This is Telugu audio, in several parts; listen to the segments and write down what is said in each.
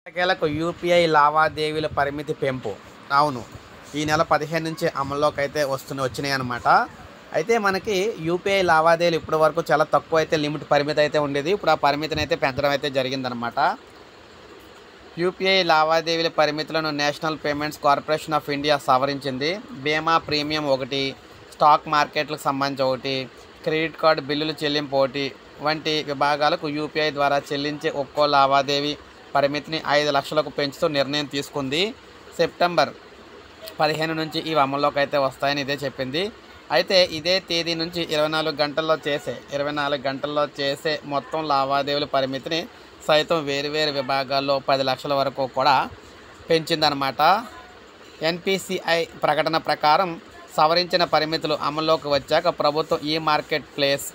ఎట్టకేలకు యూపీఐ లావాదేవీల పరిమితి పెంపు. అవును, ఈ నెల 15 నుంచి అమల్లోకి అయితే వచ్చినాయి అన్నమాట. అయితే మనకి యూపీఐ లావాదేవీలు ఇప్పటి వరకు చాలా తక్కువ అయితే లిమిట్ పరిమితి అయితే ఉండేది. ఇప్పుడు ఆ పరిమితిని అయితే పెంచడం అయితే జరిగిందనమాట. యూపీఐ లావాదేవీల పరిమితులను National Payments Corporation of India సవరించింది. బీమా ప్రీమియం ఒకటి, స్టాక్ మార్కెట్లకు సంబంధించి ఒకటి, క్రెడిట్ కార్డు బిల్లులు చెల్లింపు ఒకటి వంటి విభాగాలకు యూపీఐ ద్వారా చెల్లించే ఒక్కో లావాదేవీ పరిమితిని 5 లక్షలకు పెంచుతూ నిర్ణయం తీసుకుంది. సెప్టెంబర్ 15 నుంచి ఇవి అమల్లోకి అయితే వస్తాయని ఇదే చెప్పింది. అయితే ఇదే తేదీ నుంచి 24 గంటల్లో చేసే మొత్తం లావాదేవీల పరిమితిని సైతం వేరువేరు విభాగాల్లో 10 లక్షల వరకు కూడా పెంచిందనమాట. ఎన్పిసిఐ ప్రకటన ప్రకారం సవరించిన పరిమితులు అమల్లోకి వచ్చాక ప్రభుత్వం ఈ మార్కెట్ ప్లేస్,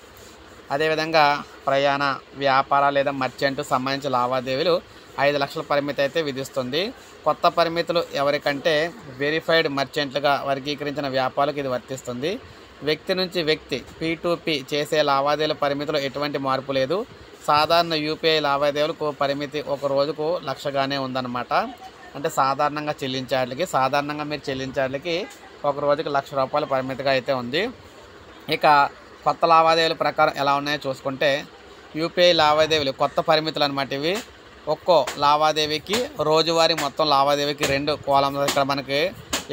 అదేవిధంగా ప్రయాణ, వ్యాపార లేదా మర్చెంట్ సంబంధించిన లావాదేవీలు 5 లక్షల పరిమితి అయితే విధిస్తుంది. కొత్త పరిమితులు ఎవరికంటే వెరిఫైడ్ మర్చెంట్లుగా వర్గీకరించిన వ్యాపారులకు ఇది వర్తిస్తుంది. వ్యక్తి నుంచి వ్యక్తి P2P చేసే లావాదేవీల పరిమితిలో ఎటువంటి మార్పు లేదు. సాధారణ యూపీఐ లావాదేవీలకు పరిమితి ఒక రోజుకు లక్షగానే ఉందన్నమాట. అంటే సాధారణంగా మీరు చెల్లించాలకి ఒక రోజుకి ₹1,00,000 పరిమితిగా అయితే ఉంది. ఇక కొత్త లావాదేవీల ప్రకారం ఎలా ఉన్నాయో చూసుకుంటే, యూపీఐ లావాదేవీలు కొత్త పరిమితులు అన్నమాట. ఇవి ఒక్కో లావాదేవీకి రోజువారీ మొత్తం లావాదేవీకి 2 కాలమ్స్ ఇక్కడ మనకి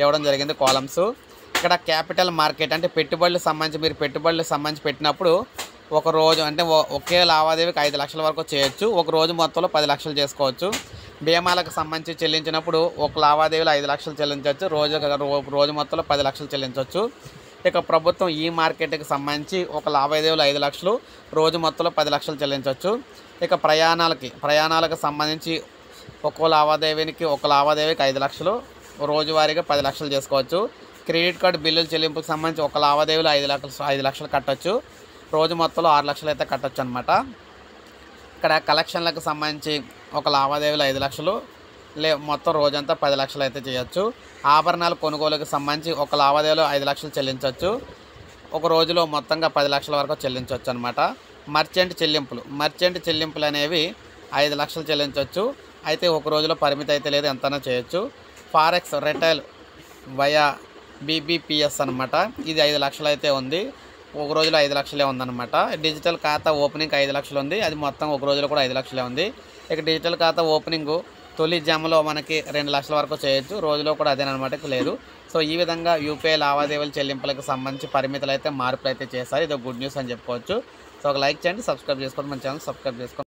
ఇవ్వడం జరిగింది. కాలమ్స్ ఇక్కడ క్యాపిటల్ మార్కెట్ అంటే పెట్టుబడులకు సంబంధించి పెట్టినప్పుడు ఒక రోజు అంటే ఒకే లావాదేవీకి 5 లక్షల వరకు చేయొచ్చు. ఒక రోజు మొత్తంలో 10 లక్షలు చేసుకోవచ్చు. బీమాలకు సంబంధించి చెల్లించినప్పుడు ఒక లావాదేవీలో 5 లక్షలు చెల్లించవచ్చు. రోజు మొత్తంలో 10 లక్షలు చెల్లించవచ్చు. ఇక ప్రభుత్వం ఈ మార్కెట్కి సంబంధించి ఒక లావాదేవీలో 5 లక్షలు, రోజు మొత్తంలో 10 లక్షలు చెల్లించవచ్చు. ఇక ప్రయాణాలకు సంబంధించి ఒక లావాదేవీకి 5 లక్షలు, రోజువారీగా 10 లక్షలు చేసుకోవచ్చు. క్రెడిట్ కార్డు బిల్లుల చెల్లింపుకు సంబంధించి ఒక లావాదేవీలో 5 లక్షలు కట్టవచ్చు. రోజు మొత్తంలో 6 లక్షలు అయితే కట్టచ్చు అనమాట. ఇక్కడ కలెక్షన్లకు సంబంధించి ఒక లావాదేవీలో 5 లక్షలు, మొత్తం రోజంతా 10 లక్షలు అయితే చేయొచ్చు. ఆభరణాల కొనుగోలుకు సంబంధించి ఒక లావాదేవీలో 5 లక్షలు చెల్లించవచ్చు. ఒక రోజులో మొత్తంగా 10 లక్షల వరకు చెల్లించవచ్చు అనమాట. మర్చెంట్ చెల్లింపులు అనేవి 5 లక్షలు చెల్లించవచ్చు. అయితే ఒక రోజులో పరిమితి అయితే లేదు, ఎంతైనా చేయొచ్చు. ఫారెక్స్ రిటైల్ వయా BBPS అనమాట. ఇది 5 లక్షలు అయితే ఉంది. ఒక రోజులో 5 లక్షలే ఉందన్నమాట. డిజిటల్ ఖాతా ఓపెనింగ్ 5 లక్షలు ఉంది. అది మొత్తం ఒక రోజులో కూడా 5 లక్షలే ఉంది. ఇక డిజిటల్ ఖాతా ఓపెనింగ్ తొలి జమలో మనకి 2 లక్షల వరకు చేయొచ్చు. రోజులో కూడా అదేనమాట, లేదు. సో ఈ విధంగా యూపీఐ లావాదేవీల చెల్లింపులకు సంబంధించి పరిమితులు అయితే మార్పులు అయితే చేశారు. ఇది గుడ్ న్యూస్ అని చెప్పుకోవచ్చు. సో ఒక లైక్ చేయండి, సబ్స్క్రైబ్ చేసుకోండి, మన ఛానల్ సబ్స్క్రైబ్ చేసుకోండి.